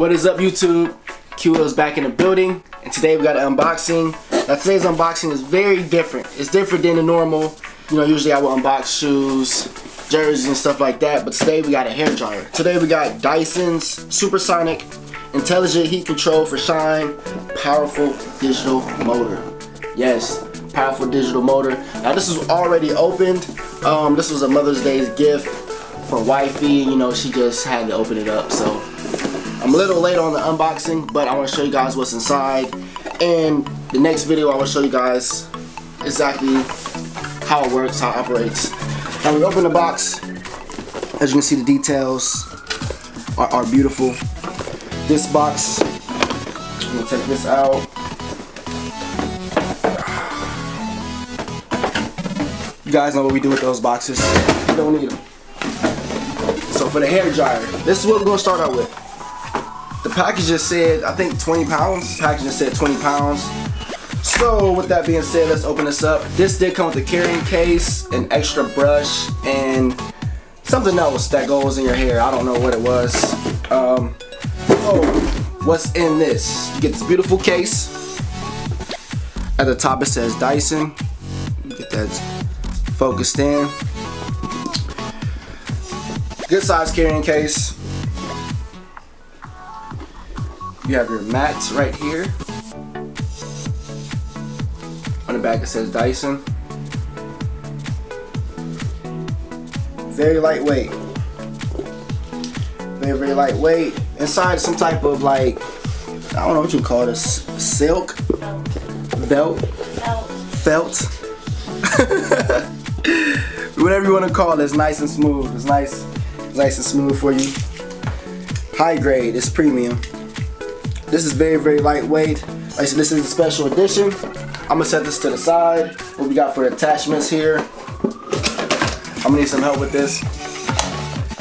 What is up, YouTube? QL's back in the building, and today we got an unboxing. Now today's unboxing is very different. It's different than the normal. You know, usually I will unbox shoes, jerseys, and stuff like that. But today we got a hair dryer. Today we got Dyson's Supersonic, intelligent heat control for shine, powerful digital motor. Yes, powerful digital motor. Now this is already opened. This was a Mother's Day gift for wifey. You know, she just had to open it up, so I'm a little late on the unboxing, but I want to show you guys what's inside. And the next video I will show you guys exactly how it works, how it operates. Now we open the box. As you can see, the details are beautiful. This box, I'm gonna take this out. You guys know what we do with those boxes. We don't need them. So for the hair dryer, this is what we're gonna start out with. The package just said, I think 20 pounds. The package just said 20 pounds. So with that being said, let's open this up. This did come with a carrying case, an extra brush, and something else that goes in your hair. I don't know what it was. What's in this? You get this beautiful case. At the top it says Dyson. Get that focused in. Good size carrying case. You have your mats right here. On the back it says Dyson. Very lightweight. Very, very lightweight. Inside some type of, like, I don't know what you call this. Silk? Felt? Whatever you want to call it, it's nice and smooth. It's nice and smooth for you. High grade, it's premium. This is very, very lightweight. Like I said, this is a special edition. I'm gonna set this to the side. What we got for attachments here. I'm gonna need some help with this.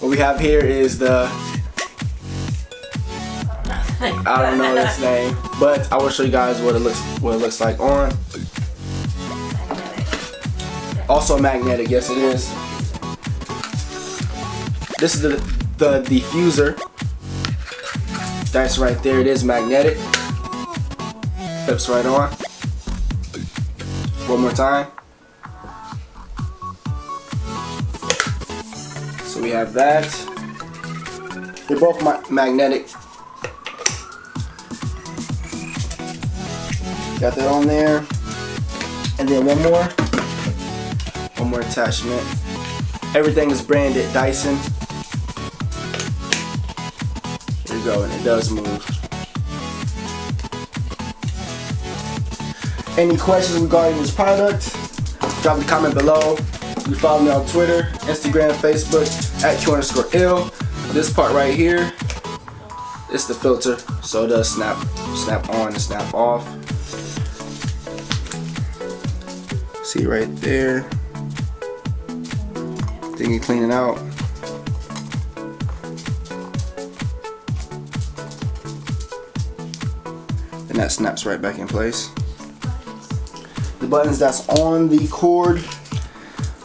What we have here is the, I don't know its name, but I will show you guys what it looks like on. Also magnetic, yes it is. This is the diffuser. That's right there. It is magnetic. Clips right on. One more time. So we have that. They're both magnetic. Got that on there. And then one more attachment. Everything is branded Dyson. There you go, and it does move. Any questions regarding this product? Drop a comment below. You follow me on Twitter, Instagram, Facebook at Q_ill. This part right here, it's the filter, so it does snap on and snap off. See right there. Then you clean it out. And that snaps right back in place. The buttons that's on the cord,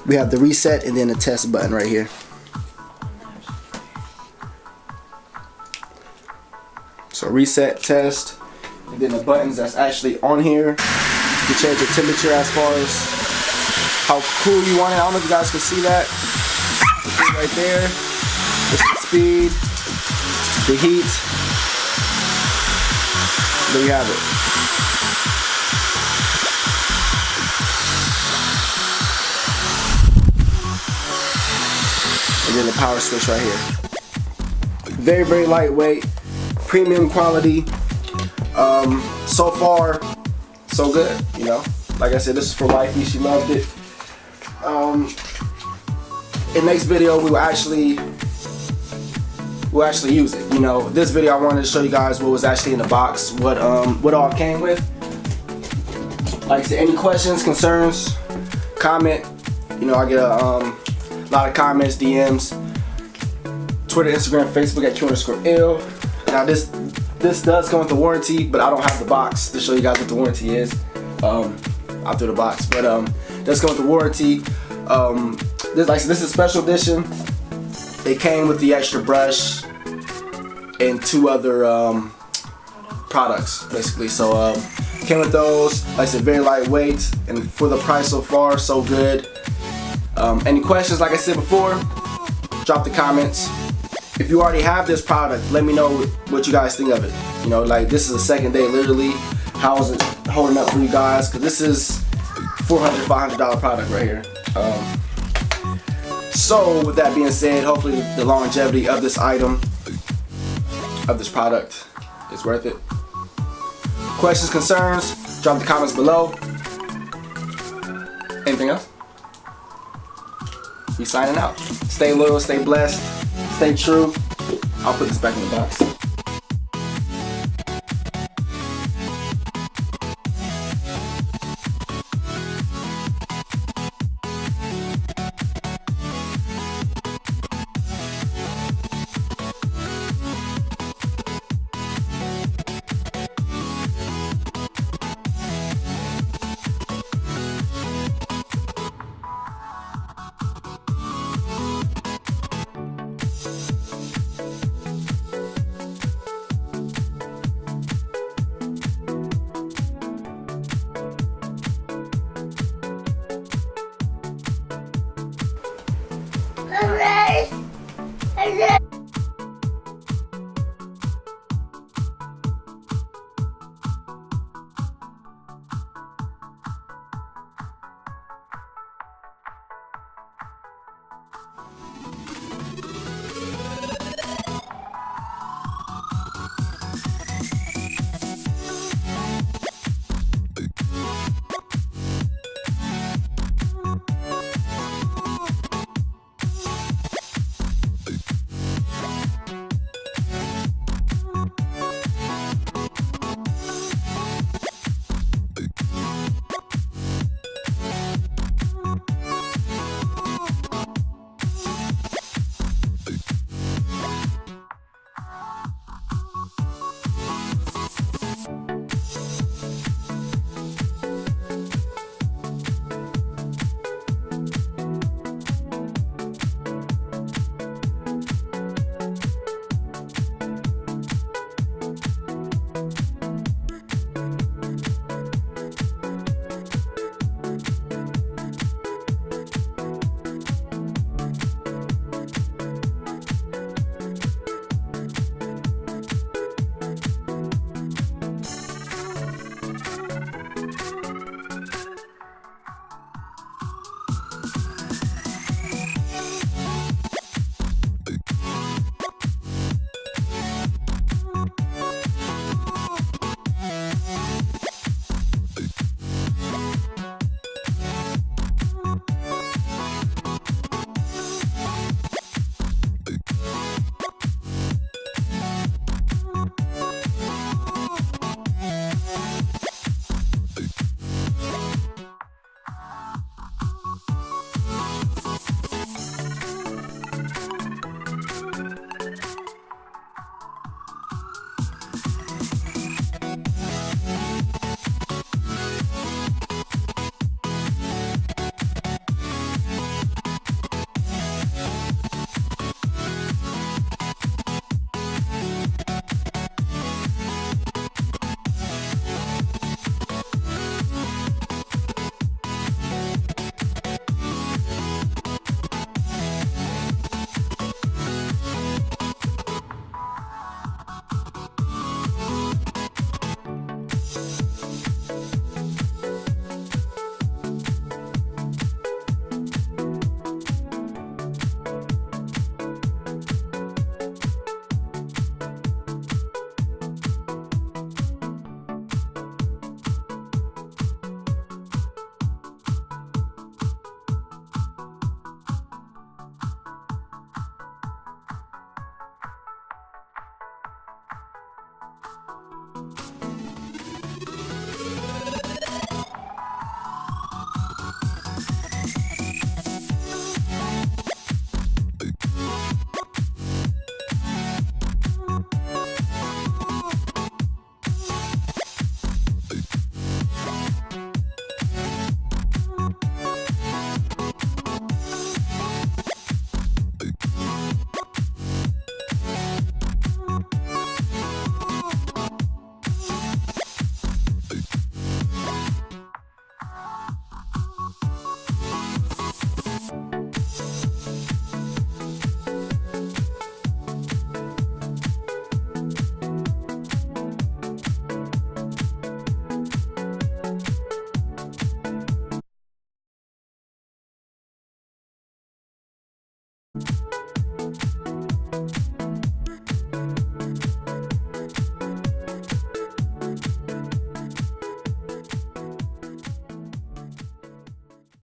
we have the reset and then the test button right here. So reset, test, and then the buttons that's actually on here. You can change the temperature as far as how cool you want it. I don't know if you guys can see that. Right there. It's the speed, the heat. There you have it. And then the power switch right here. Very, very lightweight, premium quality. So far, so good. You know, like I said, this is for wifey. She loved it. In next video, we'll actually use it. You know, this video I wanted to show you guys what was actually in the box, what all came with. Like I said, any questions, concerns, comment. You know, I get a lot of comments, DMs, Twitter, Instagram, Facebook at Q_ill. Now this does come with a warranty, but I don't have the box to show you guys what the warranty is after the box. But does come with the warranty. This is a special edition. It came with the extra brush, and 2 other products basically. So came with those. Like I said, very lightweight, and for the price so far, so good. Any questions, like I said before, drop the comments. If you already have this product, let me know what you guys think of it. You know, like, this is the second day literally. How is it holding up for you guys? Because this is $400, $500 product right here. So with that being said, hopefully the longevity of this item, of this product, is worth it. Questions, concerns, drop the comments below. Anything else? We signing out. Stay loyal, stay blessed, stay true. I'll put this back in the box.